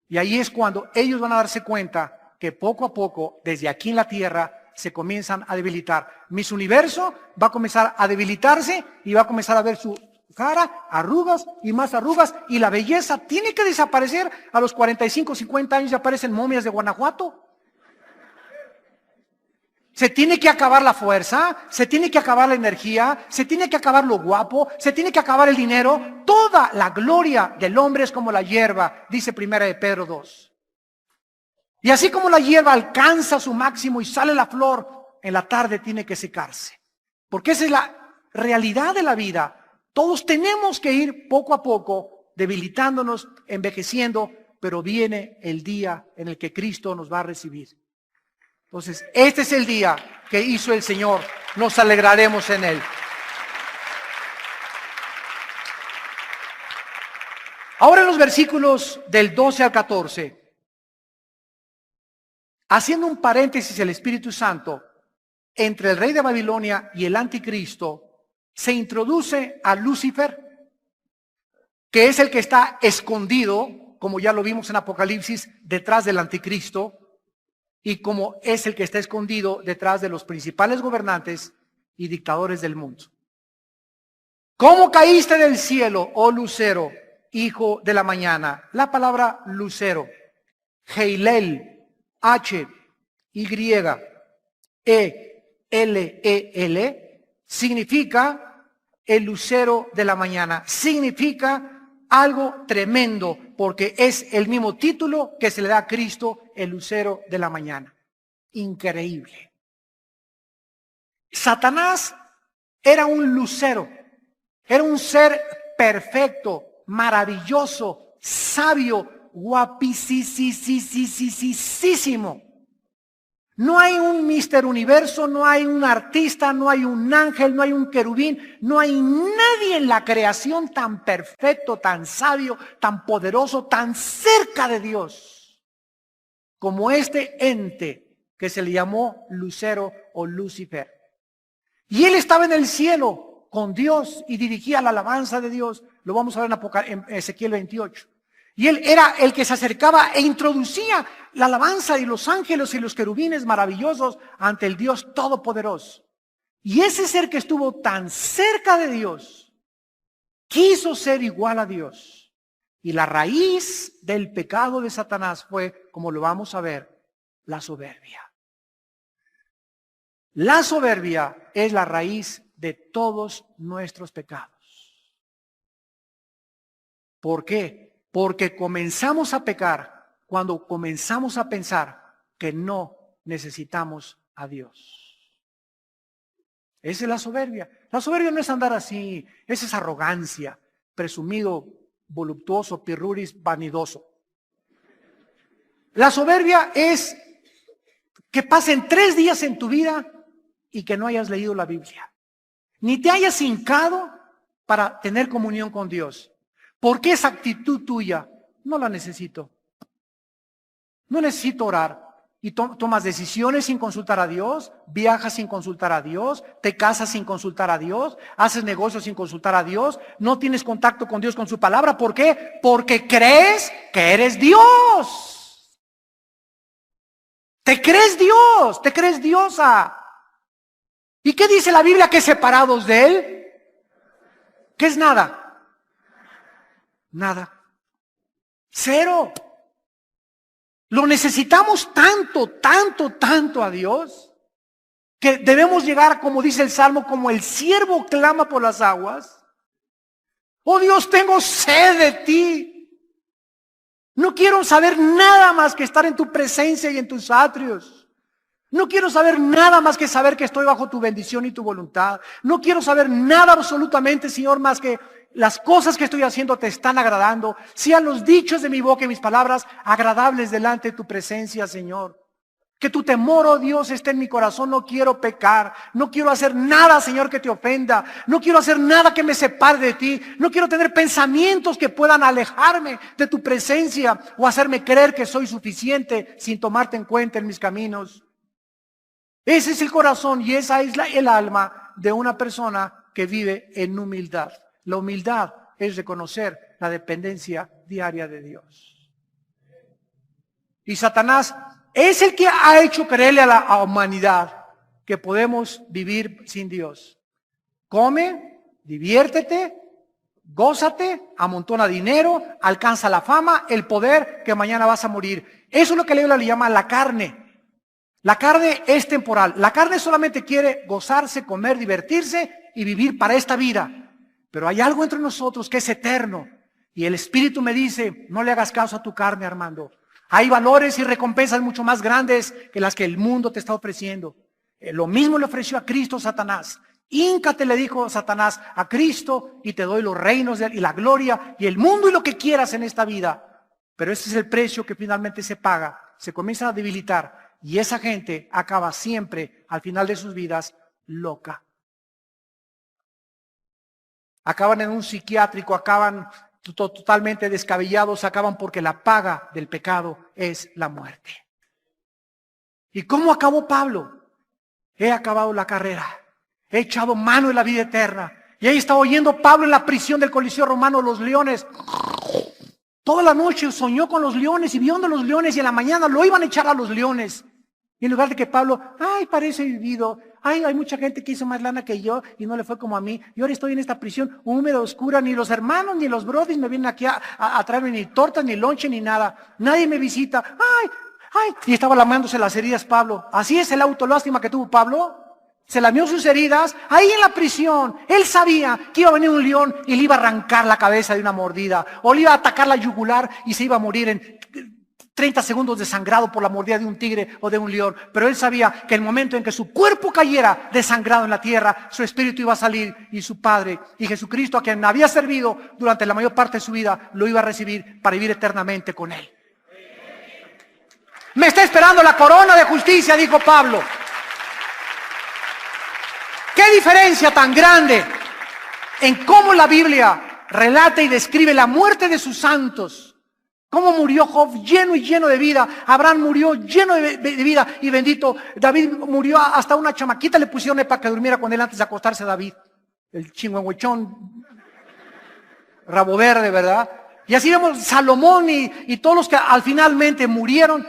Speaker 1: Y ahí es cuando ellos van a darse cuenta que poco a poco, desde aquí en la tierra, se comienzan a debilitar. Miss Universo va a comenzar a debilitarse y va a comenzar a ver su cara, arrugas y más arrugas, y la belleza tiene que desaparecer. A los 45, 50 años ya aparecen momias de Guanajuato. Se tiene que acabar la fuerza, se tiene que acabar la energía, se tiene que acabar lo guapo, se tiene que acabar el dinero. Toda la gloria del hombre es como la hierba, dice Primera de Pedro 2. Y así como la hierba alcanza su máximo y sale la flor, en la tarde tiene que secarse. Porque esa es la realidad de la vida. Todos tenemos que ir poco a poco, debilitándonos, envejeciendo, pero viene el día en el que Cristo nos va a recibir. Entonces, este es el día que hizo el Señor. Nos alegraremos en Él. Ahora en los versículos del 12 al 14. Haciendo un paréntesis, el Espíritu Santo, entre el rey de Babilonia y el anticristo, se introduce a Lucifer, que es el que está escondido, como ya lo vimos en Apocalipsis, detrás del anticristo, y como es el que está escondido detrás de los principales gobernantes y dictadores del mundo. ¿Cómo caíste del cielo, oh lucero, hijo de la mañana? La palabra lucero, Heilel, H-Y-E-L-E-L, significa el lucero de la mañana. Significa algo tremendo, porque es el mismo título que se le da a Cristo, el lucero de la mañana. Increíble. Satanás era un lucero, era un ser perfecto, maravilloso, sabio, guapísimo. No hay un Mister Universo, no hay un artista, no hay un ángel, no hay un querubín, no hay nadie en la creación tan perfecto, tan sabio, tan poderoso, tan cerca de Dios, como este ente que se le llamó Lucero o Lucifer. Y él estaba en el cielo con Dios y dirigía la alabanza de Dios. Lo vamos a ver en Ezequiel 28. Y él era el que se acercaba e introducía la alabanza de los ángeles y los querubines maravillosos ante el Dios Todopoderoso. Y ese ser que estuvo tan cerca de Dios, quiso ser igual a Dios. Y la raíz del pecado de Satanás fue, como lo vamos a ver, la soberbia. La soberbia es la raíz de todos nuestros pecados. ¿Por qué? Porque comenzamos a pecar cuando comenzamos a pensar que no necesitamos a Dios. Esa es la soberbia. La soberbia no es andar así, esa es arrogancia, presumido, voluptuoso, pirruris, vanidoso. La soberbia es que pasen 3 días en tu vida y que no hayas leído la Biblia, ni te hayas hincado para tener comunión con Dios. Porque esa actitud tuya no la necesito. No necesito orar. Y tomas decisiones sin consultar a Dios, viajas sin consultar a Dios, te casas sin consultar a Dios, haces negocios sin consultar a Dios, no tienes contacto con Dios con su palabra. ¿Por qué? Porque crees que eres Dios. Te crees Dios, te crees diosa. ¿Y qué dice la Biblia? Que separados de Él, ¿qué es nada? Nada. Cero. Lo necesitamos tanto a Dios, que debemos llegar, como dice el Salmo, como el siervo clama por las aguas. Oh Dios, tengo sed de ti. No quiero saber nada más que estar en tu presencia y en tus atrios. No quiero saber nada más que saber que estoy bajo tu bendición y tu voluntad. No quiero saber nada absolutamente, Señor, más que las cosas que estoy haciendo te están agradando. Sean los dichos de mi boca y mis palabras agradables delante de tu presencia, Señor. Que tu temor, oh Dios, esté en mi corazón. No quiero pecar. No quiero hacer nada, Señor, que te ofenda. No quiero hacer nada que me separe de ti. No quiero tener pensamientos que puedan alejarme de tu presencia o hacerme creer que soy suficiente sin tomarte en cuenta en mis caminos. Ese es el corazón y esa es el alma de una persona que vive en humildad. La humildad es reconocer la dependencia diaria de Dios. Y Satanás es el que ha hecho creerle a la humanidad que podemos vivir sin Dios. Come, diviértete, gózate, amontona dinero, alcanza la fama, el poder, que mañana vas a morir. Eso es lo que la Biblia le llama la carne. La carne es temporal. La carne solamente quiere gozarse, comer, divertirse y vivir para esta vida. Pero hay algo entre nosotros que es eterno. Y el Espíritu me dice, no le hagas caso a tu carne, Armando. Hay valores y recompensas mucho más grandes que las que el mundo te está ofreciendo. Lo mismo le ofreció a Cristo Satanás. Híncate, le dijo Satanás a Cristo, y te doy los reinos y la gloria y el mundo y lo que quieras en esta vida. Pero ese es el precio que finalmente se paga. Se comienza a debilitar y esa gente acaba siempre, al final de sus vidas, loca. Acaban en un psiquiátrico, acaban totalmente descabellados, acaban porque la paga del pecado es la muerte. ¿Y cómo acabó Pablo? He acabado la carrera, he echado mano de la vida eterna. Y ahí estaba oyendo Pablo en la prisión del Coliseo Romano, los leones. Toda la noche soñó con los leones y viendo los leones y en la mañana lo iban a echar a los leones. Y en lugar de que Pablo, parece vivido, hay mucha gente que hizo más lana que yo y no le fue como a mí. Y ahora estoy en esta prisión húmeda, oscura, ni los hermanos ni los brodis me vienen aquí a traerme ni tortas, ni lonche, ni nada. Nadie me visita. Y estaba lamándose las heridas Pablo. Así es el autolástima que tuvo Pablo. Se lamió sus heridas ahí en la prisión. Él sabía que iba a venir un león y le iba a arrancar la cabeza de una mordida. O le iba a atacar la yugular y se iba a morir en 30 segundos desangrado por la mordida de un tigre o de un león. Pero él sabía que el momento en que su cuerpo cayera desangrado en la tierra, su espíritu iba a salir y su Padre y Jesucristo, a quien había servido durante la mayor parte de su vida, lo iba a recibir para vivir eternamente con él. Me está esperando la corona de justicia, dijo Pablo. ¿Qué diferencia tan grande en cómo la Biblia relata y describe la muerte de sus santos? Cómo murió Job lleno y lleno de vida. Abraham murió lleno de vida y bendito. David murió, hasta una chamaquita le pusieron para que durmiera con él antes de acostarse David. El chingüengüechón, rabo verde, ¿verdad? Y así vemos Salomón y todos los que al finalmente murieron,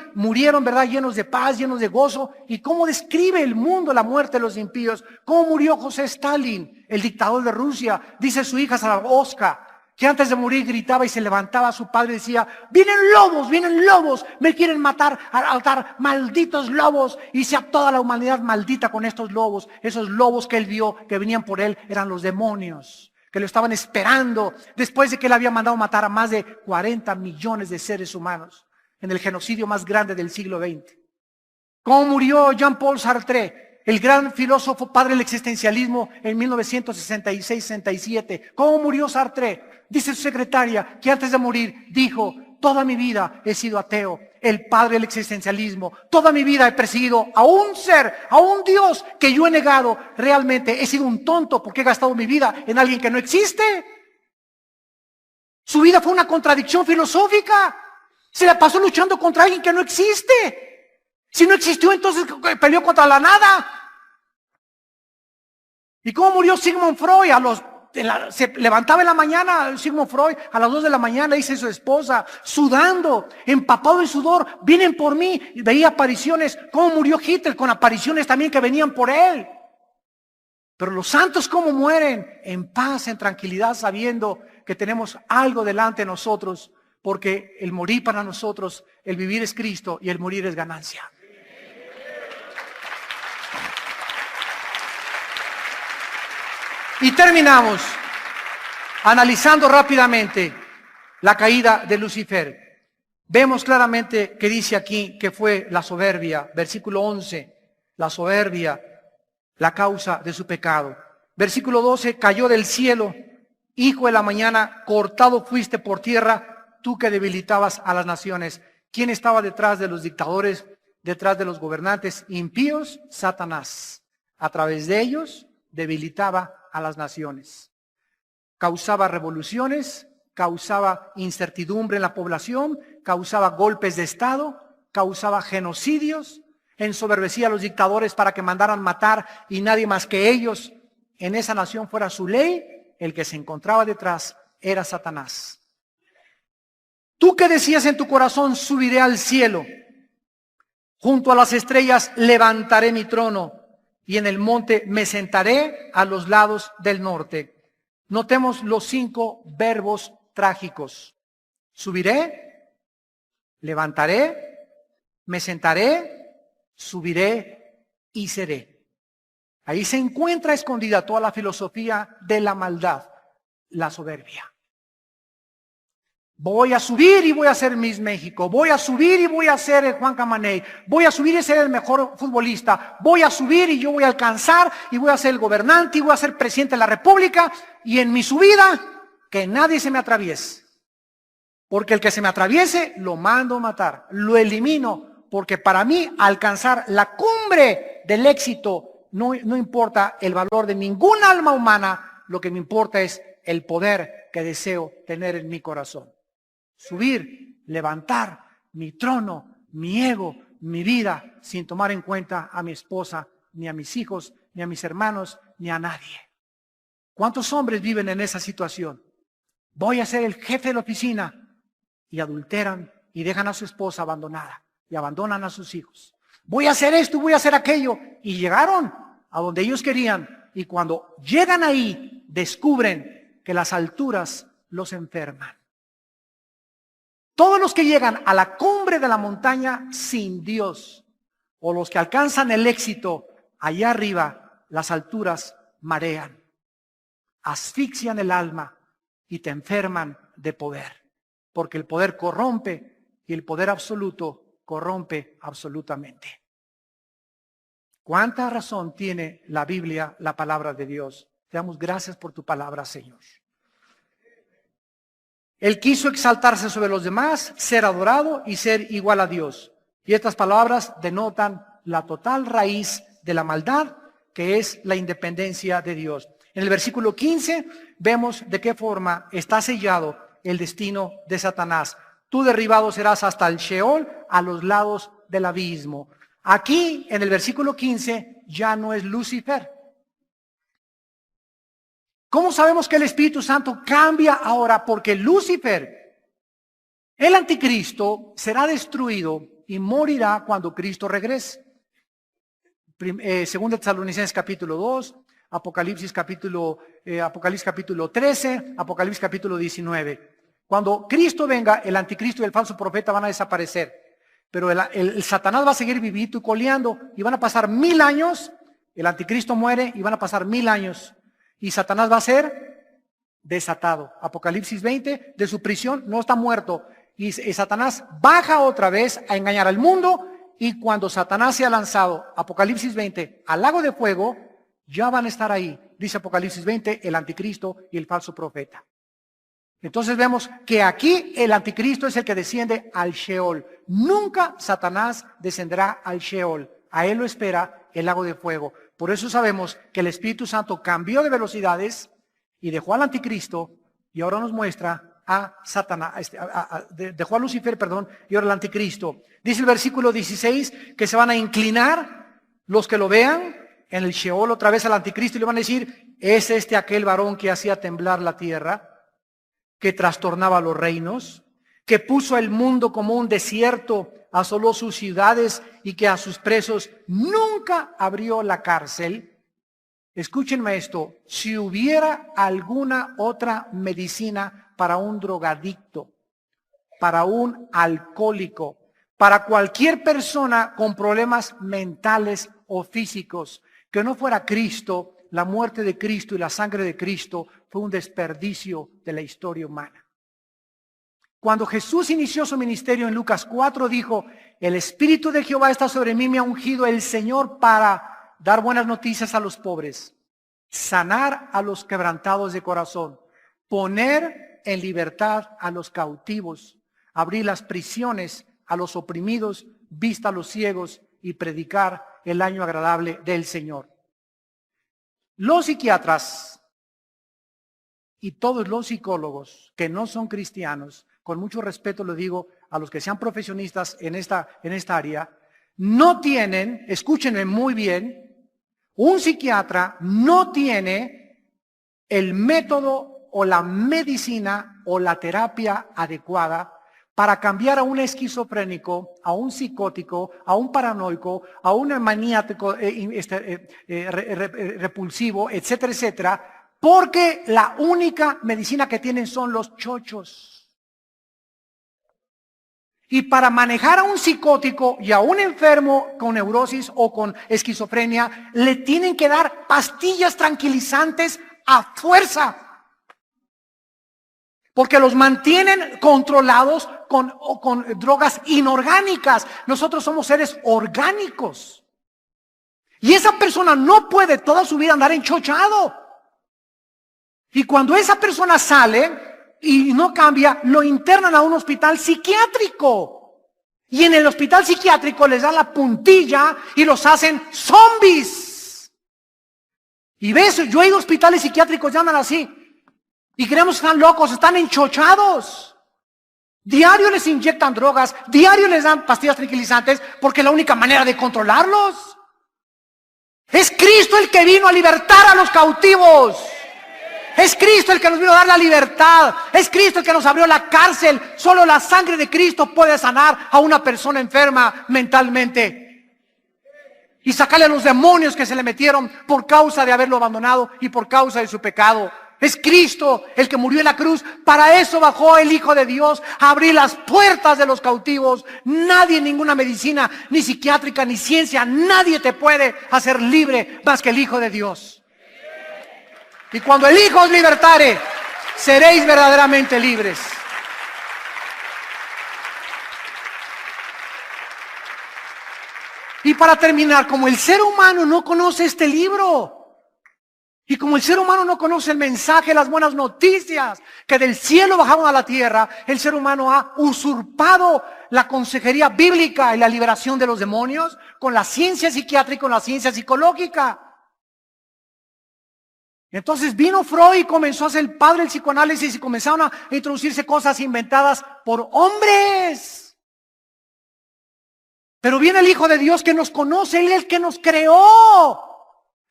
Speaker 1: ¿verdad? Llenos de paz, llenos de gozo. Y cómo describe el mundo la muerte de los impíos. Cómo murió José Stalin, el dictador de Rusia. Dice su hija Zaragoza, que antes de morir gritaba y se levantaba a su padre y decía: vienen lobos, me quieren matar, malditos lobos. Y sea toda la humanidad maldita con estos lobos. Esos lobos que él vio que venían por él eran los demonios, que lo estaban esperando después de que él había mandado matar a más de 40 millones de seres humanos en el genocidio más grande del siglo XX. ¿Cómo murió Jean-Paul Sartre, el gran filósofo padre del existencialismo en 1966-67? ¿Cómo murió Sartre? Dice su secretaria que antes de morir dijo: toda mi vida he sido ateo, el padre del existencialismo. Toda mi vida he perseguido a un ser, a un Dios que yo he negado. Realmente he sido un tonto porque he gastado mi vida en alguien que no existe. Su vida fue una contradicción filosófica. Se la pasó luchando contra alguien que no existe. Si no existió, entonces peleó contra la nada. ¿Y cómo murió Sigmund Freud? Se levantaba en la mañana Sigmund Freud, a las 2 de la mañana, dice su esposa, sudando, empapado en sudor: vienen por mí. Y veía apariciones. ¿Cómo murió Hitler? Con apariciones también que venían por él. Pero los santos, ¿cómo mueren? En paz, en tranquilidad, sabiendo que tenemos algo delante de nosotros, porque el morir para nosotros, el vivir es Cristo y el morir es ganancia. Y terminamos analizando rápidamente la caída de Lucifer. Vemos claramente que dice aquí que fue la soberbia, versículo 11, la soberbia, la causa de su pecado. Versículo 12, cayó del cielo, hijo de la mañana, cortado fuiste por tierra, tú que debilitabas a las naciones. ¿Quién estaba detrás de los dictadores, detrás de los gobernantes impíos? Satanás. A través de ellos debilitaba a las naciones. Causaba revoluciones, causaba incertidumbre en la población, causaba golpes de estado, causaba genocidios, ensoberbecía a los dictadores para que mandaran matar y nadie más que ellos en esa nación fuera su ley. El que se encontraba detrás era Satanás. Tú que decías en tu corazón: subiré al cielo, junto a las estrellas levantaré mi trono, y en el monte me sentaré a los lados del norte. Notemos los 5 verbos trágicos: subiré, levantaré, me sentaré, subiré y seré. Ahí se encuentra escondida toda la filosofía de la maldad, la soberbia. Voy a subir y voy a ser Miss México. Voy a subir y voy a ser el Juan Camaney. Voy a subir y ser el mejor futbolista. Voy a subir y yo voy a alcanzar y voy a ser el gobernante y voy a ser presidente de la República. Y en mi subida, que nadie se me atraviese. Porque el que se me atraviese, lo mando a matar. Lo elimino. Porque para mí, alcanzar la cumbre del éxito, no importa el valor de ningún alma humana. Lo que me importa es el poder que deseo tener en mi corazón. Subir, levantar mi trono, mi ego, mi vida, sin tomar en cuenta a mi esposa, ni a mis hijos, ni a mis hermanos, ni a nadie. ¿Cuántos hombres viven en esa situación? Voy a ser el jefe de la oficina, y adulteran y dejan a su esposa abandonada y abandonan a sus hijos. Voy a hacer esto, voy a hacer aquello, y llegaron a donde ellos querían, y cuando llegan ahí descubren que las alturas los enferman. Todos los que llegan a la cumbre de la montaña sin Dios, o los que alcanzan el éxito allá arriba, las alturas marean, asfixian el alma y te enferman de poder. Porque el poder corrompe y el poder absoluto corrompe absolutamente. ¿Cuánta razón tiene la Biblia, la palabra de Dios? Te damos gracias por tu palabra, Señor. Él quiso exaltarse sobre los demás, ser adorado y ser igual a Dios. Y estas palabras denotan la total raíz de la maldad, que es la independencia de Dios. En el versículo 15 vemos de qué forma está sellado el destino de Satanás. Tú derribado serás hasta el Sheol, a los lados del abismo. Aquí, en el versículo 15, ya no es Lucifer. ¿Cómo sabemos que el Espíritu Santo cambia ahora? Porque Lucifer, el anticristo, será destruido y morirá cuando Cristo regrese. Segunda Tesalonicenses capítulo 2, Apocalipsis capítulo 13, Apocalipsis capítulo 19. Cuando Cristo venga, el anticristo y el falso profeta van a desaparecer. Pero el Satanás va a seguir vivito y coleando, y van a pasar 1000 años, el anticristo muere y van a pasar 1000 años. Y Satanás va a ser desatado. Apocalipsis 20, de su prisión no está muerto. Y Satanás baja otra vez a engañar al mundo, y cuando Satanás sea lanzado, Apocalipsis 20, al lago de fuego, ya van a estar ahí, dice Apocalipsis 20, el anticristo y el falso profeta. Entonces vemos que aquí el anticristo es el que desciende al Sheol. Nunca Satanás descenderá al Sheol. A él lo espera el lago de fuego. Por eso sabemos que el Espíritu Santo cambió de velocidades y dejó al anticristo, y ahora nos muestra a Satanás, dejó a Lucifer, y ahora al anticristo. Dice el versículo 16 que se van a inclinar los que lo vean en el Sheol otra vez al anticristo, y le van a decir: ¿es este aquel varón que hacía temblar la tierra, que trastornaba los reinos, que puso el mundo como un desierto, asoló sus ciudades y que a sus presos nunca abrió la cárcel? Escúchenme esto: si hubiera alguna otra medicina para un drogadicto, para un alcohólico, para cualquier persona con problemas mentales o físicos, que no fuera Cristo, la muerte de Cristo y la sangre de Cristo fue un desperdicio de la historia humana. Cuando Jesús inició su ministerio en Lucas 4, dijo: el Espíritu de Jehová está sobre mí, me ha ungido el Señor para dar buenas noticias a los pobres, sanar a los quebrantados de corazón, poner en libertad a los cautivos, abrir las prisiones a los oprimidos, vista a los ciegos y predicar el año agradable del Señor. Los psiquiatras y todos los psicólogos que no son cristianos, con mucho respeto lo digo a los que sean profesionistas en esta área, no tienen, escúchenme muy bien, un psiquiatra no tiene el método o la medicina o la terapia adecuada para cambiar a un esquizofrénico, a un psicótico, a un paranoico, a un maníaco repulsivo, etcétera, etcétera, porque la única medicina que tienen son los chochos. Y para manejar a un psicótico y a un enfermo con neurosis o con esquizofrenia, le tienen que dar pastillas tranquilizantes a fuerza, porque los mantienen controlados con drogas inorgánicas. Nosotros somos seres orgánicos. Y esa persona no puede toda su vida andar enchochado. Y cuando esa persona sale y no cambia, lo internan a un hospital psiquiátrico. Y en el hospital psiquiátrico les dan la puntilla y los hacen zombies. Y ves, yo he ido a hospitales psiquiátricos, llaman así. Y creemos que están locos, están enchochados. Diario les inyectan drogas, diario les dan pastillas tranquilizantes, porque es la única manera de controlarlos. Es Cristo el que vino a libertar a los cautivos. Es Cristo el que nos vino a dar la libertad. Es Cristo el que nos abrió la cárcel. Solo la sangre de Cristo puede sanar a una persona enferma mentalmente y sacarle a los demonios que se le metieron por causa de haberlo abandonado y por causa de su pecado. Es Cristo el que murió en la cruz. Para eso bajó el Hijo de Dios, a abrir las puertas de los cautivos. Nadie, ninguna medicina, ni psiquiátrica, ni ciencia, nadie te puede hacer libre más que el Hijo de Dios. Y cuando el Hijo os libertare, seréis verdaderamente libres. Y para terminar, como el ser humano no conoce este libro, Y como el ser humano no conoce el mensaje, las buenas noticias que del cielo bajaron a la tierra, el ser humano ha usurpado la consejería bíblica y la liberación de los demonios con la ciencia psiquiátrica y con la ciencia psicológica. Entonces vino Freud y comenzó a ser el padre del psicoanálisis y comenzaron a introducirse cosas inventadas por hombres. Pero viene el Hijo de Dios que nos conoce, Él es el que nos creó.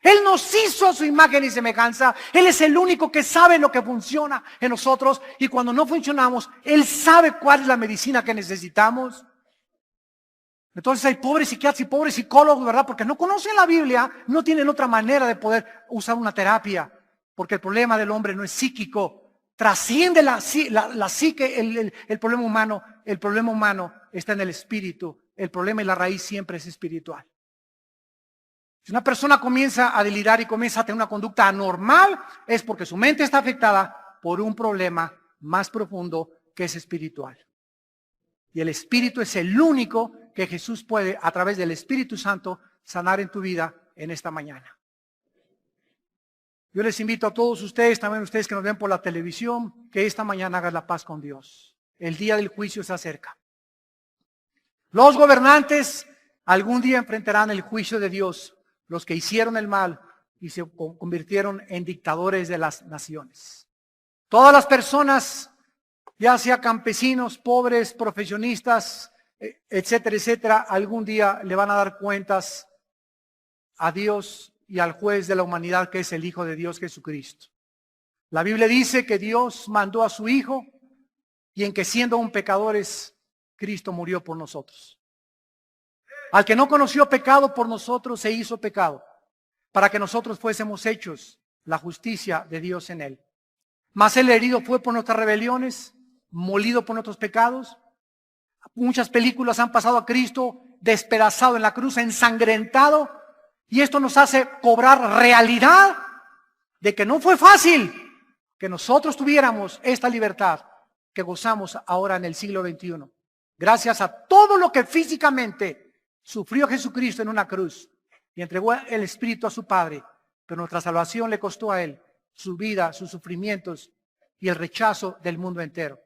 Speaker 1: Él nos hizo a su imagen y semejanza. Él es el único que sabe lo que funciona en nosotros. Y cuando no funcionamos, Él sabe cuál es la medicina que necesitamos. Entonces hay pobres psiquiatras y pobres psicólogos, ¿verdad? Porque no conocen la Biblia, no tienen otra manera de poder usar una terapia. Porque el problema del hombre no es psíquico. Trasciende la psique, el problema humano. El problema humano está en el espíritu. El problema y la raíz siempre es espiritual. Si una persona comienza a delirar y comienza a tener una conducta anormal, es porque su mente está afectada por un problema más profundo que es espiritual. Y el Espíritu es el único que Jesús puede, a través del Espíritu Santo, sanar en tu vida en esta mañana. Yo les invito a todos ustedes, también ustedes que nos ven por la televisión, que esta mañana hagan la paz con Dios. El día del juicio se acerca. Los gobernantes algún día enfrentarán el juicio de Dios. Los que hicieron el mal y se convirtieron en dictadores de las naciones. Todas las personas, ya sea campesinos, pobres, profesionistas, etcétera, etcétera, algún día le van a dar cuentas a Dios y al juez de la humanidad, que es el Hijo de Dios, Jesucristo. La Biblia dice que Dios mandó a su Hijo y en que siendo aún pecadores, Cristo murió por nosotros. Al que no conoció pecado por nosotros se hizo pecado, para que nosotros fuésemos hechos la justicia de Dios en él. Mas el herido fue por nuestras rebeliones, molido por nuestros pecados. Muchas películas han pasado a Cristo despedazado en la cruz, ensangrentado, y esto nos hace cobrar realidad de que no fue fácil que nosotros tuviéramos esta libertad que gozamos ahora en el siglo XXI. Gracias a todo lo que físicamente sufrió Jesucristo en una cruz y entregó el Espíritu a su Padre, pero nuestra salvación le costó a Él su vida, sus sufrimientos y el rechazo del mundo entero.